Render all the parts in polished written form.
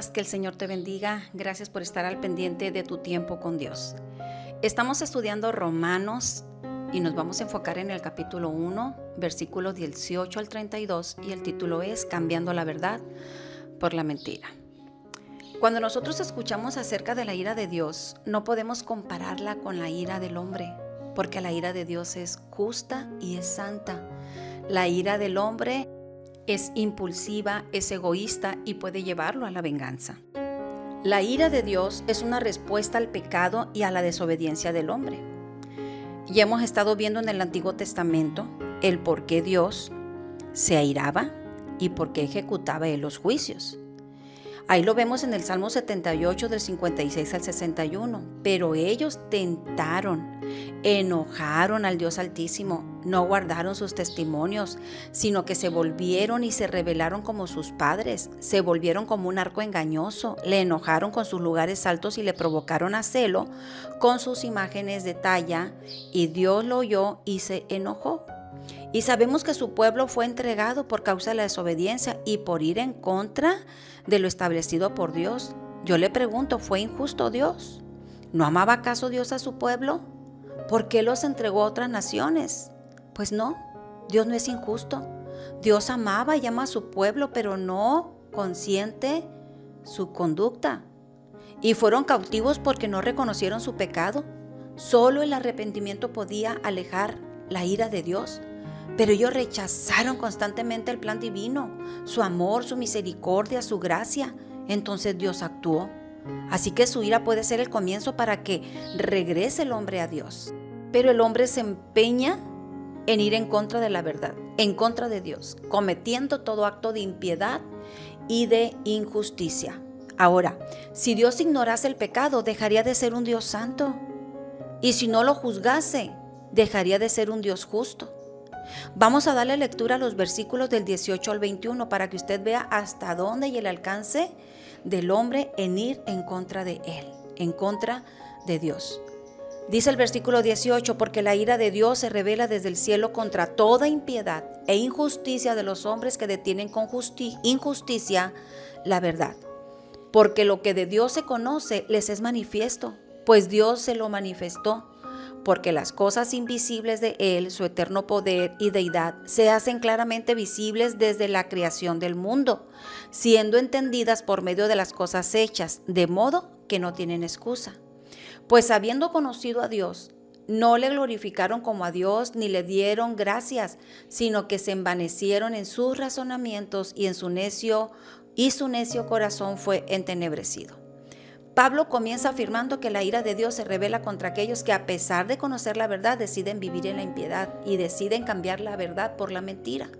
estás? Que el Señor te bendiga. Gracias por estar al pendiente de tu tiempo con Dios. Estamos estudiando Romanos y nos vamos a enfocar en el capítulo 1, versículos 18 al 32, y el título es Cambiando la verdad por la mentira. Cuando nosotros escuchamos acerca de la ira de Dios, no podemos compararla con la ira del hombre, porque la ira de Dios es justa y es santa. La ira del hombre es impulsiva, es egoísta y puede llevarlo a la venganza. La ira de Dios es una respuesta al pecado y a la desobediencia del hombre. Ya hemos estado viendo en el Antiguo Testamento el por qué Dios se airaba y por qué ejecutaba Él los juicios. Ahí lo vemos en el Salmo 78 del 56 al 61. Pero ellos tentaron, enojaron al Dios Altísimo, no guardaron sus testimonios, sino que se volvieron y se rebelaron como sus padres, se volvieron como un arco engañoso, le enojaron con sus lugares altos y le provocaron a celo con sus imágenes de talla, y Dios lo oyó y se enojó. Y sabemos que su pueblo fue entregado por causa de la desobediencia y por ir en contra de lo establecido por Dios. Yo le pregunto, ¿fue injusto Dios? ¿No amaba acaso Dios a su pueblo? ¿Por qué los entregó a otras naciones? Pues no, Dios no es injusto. Dios amaba y ama a su pueblo, pero no consiente su conducta. Y fueron cautivos porque no reconocieron su pecado. Solo el arrepentimiento podía alejar la ira de Dios. Pero ellos rechazaron constantemente el plan divino, su amor, su misericordia, su gracia. Entonces Dios actuó. Así que su ira puede ser el comienzo para que regrese el hombre a Dios. Pero el hombre se empeña en ir en contra de la verdad, en contra de Dios, cometiendo todo acto de impiedad y de injusticia. Ahora, si Dios ignorase el pecado, dejaría de ser un Dios santo. Y si no lo juzgase, dejaría de ser un Dios justo. Vamos a darle lectura a los versículos del 18 al 21 para que usted vea hasta dónde y el alcance del hombre en ir en contra de él, en contra de Dios. Dice el versículo 18, porque la ira de Dios se revela desde el cielo contra toda impiedad e injusticia de los hombres que detienen con injusticia la verdad. Porque lo que de Dios se conoce les es manifiesto, pues Dios se lo manifestó. Porque las cosas invisibles de Él, su eterno poder y deidad, se hacen claramente visibles desde la creación del mundo, siendo entendidas por medio de las cosas hechas, de modo que no tienen excusa. Pues habiendo conocido a Dios, no le glorificaron como a Dios ni le dieron gracias, sino que se envanecieron en sus razonamientos y su necio corazón fue entenebrecido. Pablo comienza afirmando que la ira de Dios se revela contra aquellos que, a pesar de conocer la verdad, deciden vivir en la impiedad y deciden cambiar la verdad por la mentira.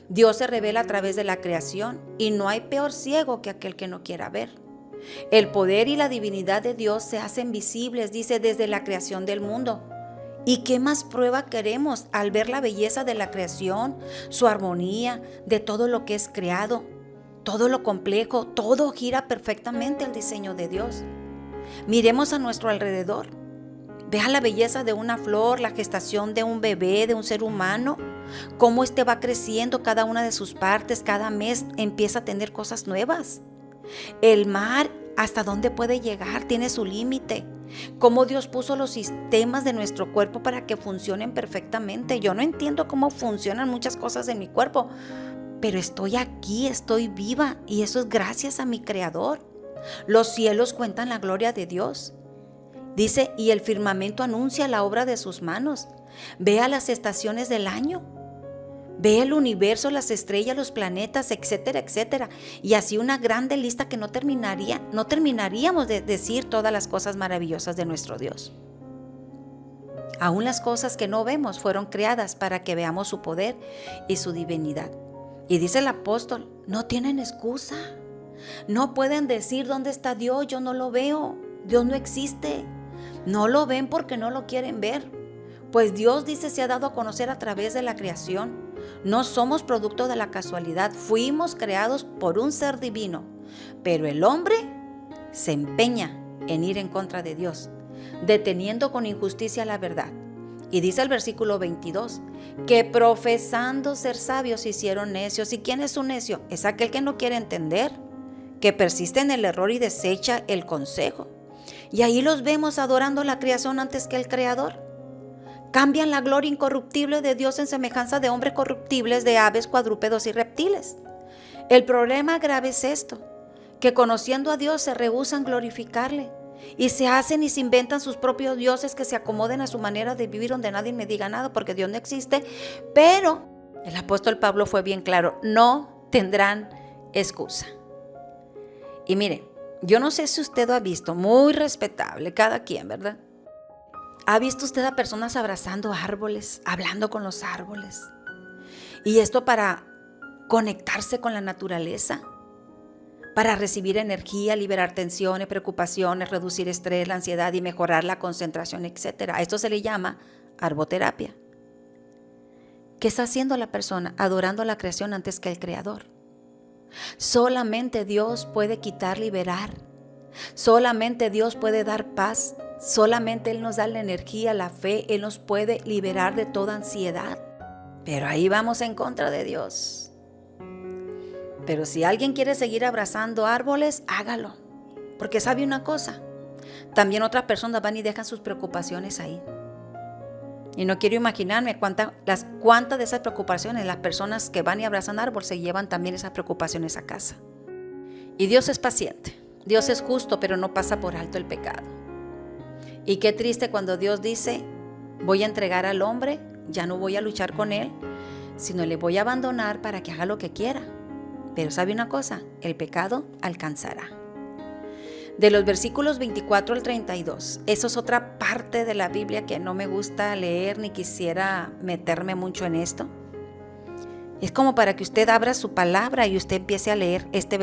Dios se revela a través de la creación y no hay peor ciego que aquel que no quiera ver. El poder y la divinidad de Dios se hacen visibles, dice, desde la creación del mundo. ¿Y qué más prueba queremos al ver la belleza de la creación, su armonía, de todo lo que es creado? Todo lo complejo, todo gira perfectamente al diseño de Dios. Miremos a nuestro alrededor. Vea la belleza de una flor, la gestación de un bebé, de un ser humano, cómo éste va creciendo cada una de sus partes, cada mes empieza a tener cosas nuevas. El mar, hasta dónde puede llegar, tiene su límite. Cómo Dios puso los sistemas de nuestro cuerpo para que funcionen perfectamente. Yo no entiendo cómo funcionan muchas cosas en mi cuerpo, pero estoy aquí, estoy viva, y eso es gracias a mi Creador. Los cielos cuentan la gloria de Dios. Dice, y el firmamento anuncia la obra de sus manos. Vea las estaciones del año. Ve el universo, las estrellas, los planetas, etcétera, etcétera. Y así una grande lista que no terminaríamos de decir todas las cosas maravillosas de nuestro Dios. Aún las cosas que no vemos fueron creadas para que veamos su poder y su divinidad. Y dice el apóstol, no tienen excusa. No pueden decir, ¿dónde está Dios? Yo no lo veo. Dios no existe. No lo ven porque no lo quieren ver. Pues Dios, dice, se ha dado a conocer a través de la creación. No somos producto de la casualidad. Fuimos creados por un ser divino. Pero el hombre se empeña en ir en contra de Dios, deteniendo con injusticia la verdad. Y dice el versículo 22, que profesando ser sabios se hicieron necios. ¿Y quién es un necio? Es aquel que no quiere entender que persiste en el error y desecha el consejo. Y ahí los vemos adorando la creación antes que el Creador. Cambian la gloria incorruptible de Dios en semejanza de hombres corruptibles, de aves, cuadrúpedos y reptiles. El problema grave es esto, que conociendo a Dios se rehúsan glorificarle y se hacen y se inventan sus propios dioses que se acomoden a su manera de vivir, donde nadie me diga nada porque Dios no existe. Pero el apóstol Pablo fue bien claro: no tendrán excusa. Y mire, yo no sé si usted ha visto, muy respetable cada quien, ¿verdad? ¿Ha visto usted a personas abrazando árboles, hablando con los árboles? Y esto para conectarse con la naturaleza, para recibir energía, liberar tensiones, preocupaciones, reducir estrés, la ansiedad y mejorar la concentración, etc. A esto se le llama arboterapia. ¿Qué está haciendo la persona? Adorando a la creación antes que el Creador. Solamente Dios puede quitar, liberar. Solamente Dios puede dar paz. Solamente Él nos da la energía, la fe. Él nos puede liberar de toda ansiedad. Pero ahí vamos en contra de Dios. Pero si alguien quiere seguir abrazando árboles, hágalo. Porque sabe una cosa, también otras personas van y dejan sus preocupaciones ahí. Y no quiero imaginarme cuántas de esas preocupaciones, las personas que van y abrazan árboles, se llevan también esas preocupaciones a casa. Y Dios es paciente, Dios es justo, pero no pasa por alto el pecado. Y qué triste cuando Dios dice: voy a entregar al hombre, ya no voy a luchar con él, sino le voy a abandonar para que haga lo que quiera. Pero ¿sabe una cosa? El pecado alcanzará. De los versículos 24 al 32, eso es otra parte de la Biblia que no me gusta leer ni quisiera meterme mucho en esto. Es como para que usted abra su palabra y usted empiece a leer este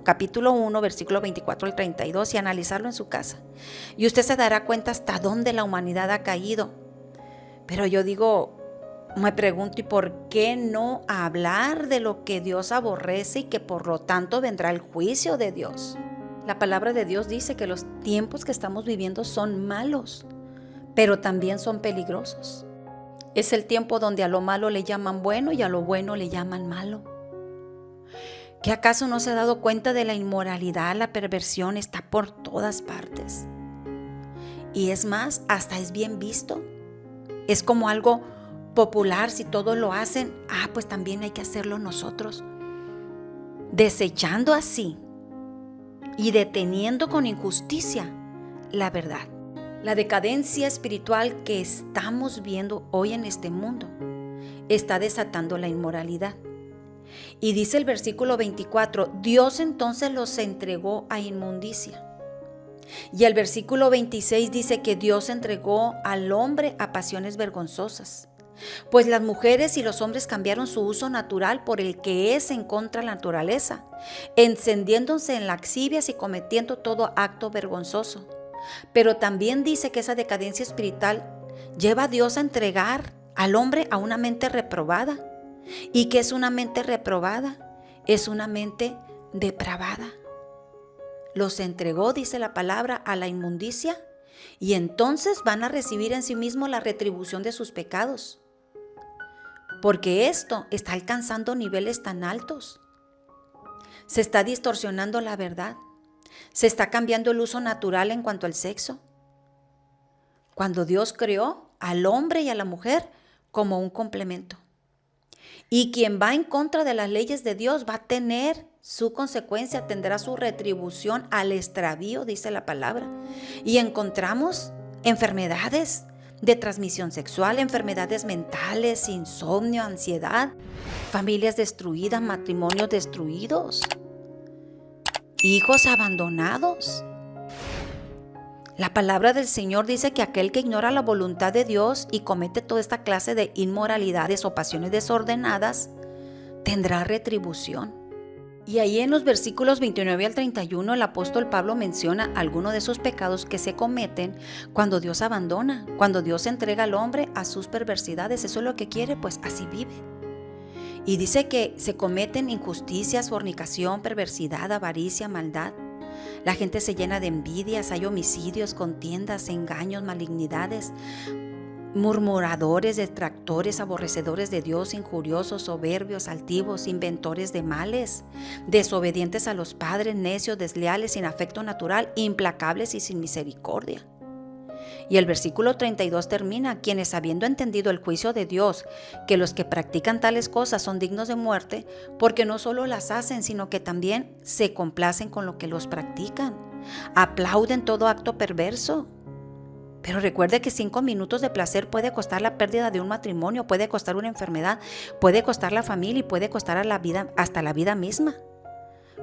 capítulo 1, versículo 24 al 32 y analizarlo en su casa. Y usted se dará cuenta hasta dónde la humanidad ha caído. Pero yo me pregunto, ¿y por qué no hablar de lo que Dios aborrece y que por lo tanto vendrá el juicio de Dios? La palabra de Dios dice que los tiempos que estamos viviendo son malos, pero también son peligrosos. Es el tiempo donde a lo malo le llaman bueno y a lo bueno le llaman malo. ¿Qué acaso no se ha dado cuenta de la inmoralidad? La perversión está por todas partes. Y es más, hasta es bien visto. Es como algo popular. Si todos lo hacen, pues también hay que hacerlo nosotros. Desechando así y deteniendo con injusticia la verdad. La decadencia espiritual que estamos viendo hoy en este mundo está desatando la inmoralidad. Y dice el versículo 24, Dios entonces los entregó a inmundicia. Y el versículo 26 dice que Dios entregó al hombre a pasiones vergonzosas. Pues las mujeres y los hombres cambiaron su uso natural por el que es en contra de la naturaleza, encendiéndose en lascivias y cometiendo todo acto vergonzoso. Pero también dice que esa decadencia espiritual lleva a Dios a entregar al hombre a una mente reprobada. ¿Y qué es una mente reprobada? Es una mente depravada. Los entregó, dice la palabra, a la inmundicia, y entonces van a recibir en sí mismos la retribución de sus pecados. Porque esto está alcanzando niveles tan altos. Se está distorsionando la verdad. Se está cambiando el uso natural en cuanto al sexo. Cuando Dios creó al hombre y a la mujer como un complemento. Y quien va en contra de las leyes de Dios va a tener su consecuencia, tendrá su retribución al extravío, dice la palabra. Y encontramos enfermedades de transmisión sexual, enfermedades mentales, insomnio, ansiedad, familias destruidas, matrimonios destruidos, hijos abandonados. La palabra del Señor dice que aquel que ignora la voluntad de Dios y comete toda esta clase de inmoralidades o pasiones desordenadas, tendrá retribución. Y ahí en los versículos 29 al 31 el apóstol Pablo menciona algunos de esos pecados que se cometen cuando Dios abandona, cuando Dios entrega al hombre a sus perversidades. Eso es lo que quiere, pues así vive. Y dice que se cometen injusticias, fornicación, perversidad, avaricia, maldad. La gente se llena de envidias, hay homicidios, contiendas, engaños, malignidades, murmuradores, detractores, aborrecedores de Dios, injuriosos, soberbios, altivos, inventores de males, desobedientes a los padres, necios, desleales, sin afecto natural, implacables y sin misericordia. Y el versículo 32 termina: quienes, habiendo entendido el juicio de Dios, que los que practican tales cosas son dignos de muerte, porque no solo las hacen, sino que también se complacen con lo que los practican, aplauden todo acto perverso. Pero recuerde que 5 minutos de placer puede costar la pérdida de un matrimonio, puede costar una enfermedad, puede costar la familia y puede costar a la vida, hasta la vida misma.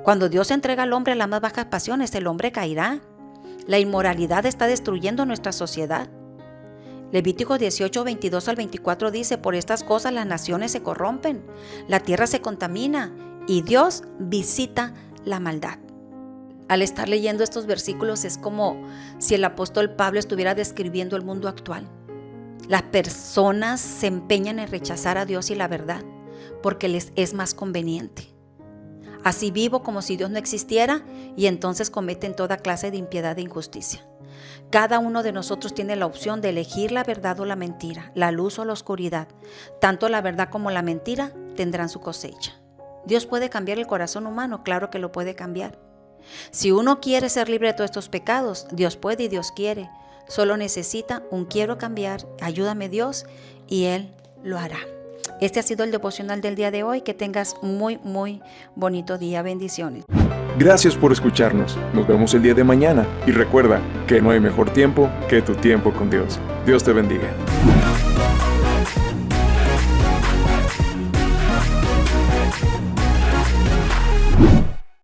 Cuando Dios entrega al hombre a las más bajas pasiones, el hombre caerá. La inmoralidad está destruyendo nuestra sociedad. Levítico 18, 22 al 24 dice: por estas cosas las naciones se corrompen, la tierra se contamina y Dios visita la maldad. Al estar leyendo estos versículos es como si el apóstol Pablo estuviera describiendo el mundo actual. Las personas se empeñan en rechazar a Dios y la verdad porque les es más conveniente. Así vivo como si Dios no existiera, y entonces cometen toda clase de impiedad e injusticia. Cada uno de nosotros tiene la opción de elegir la verdad o la mentira, la luz o la oscuridad. Tanto la verdad como la mentira tendrán su cosecha. ¿Dios puede cambiar el corazón humano? Claro que lo puede cambiar. Si uno quiere ser libre de todos estos pecados, Dios puede y Dios quiere. Solo necesita un quiero cambiar, ayúdame Dios, y Él lo hará. Este ha sido el devocional del día de hoy. Que tengas muy bonito día. Bendiciones. Gracias por escucharnos. Nos vemos el día de mañana. Y recuerda que no hay mejor tiempo que tu tiempo con Dios. Dios te bendiga.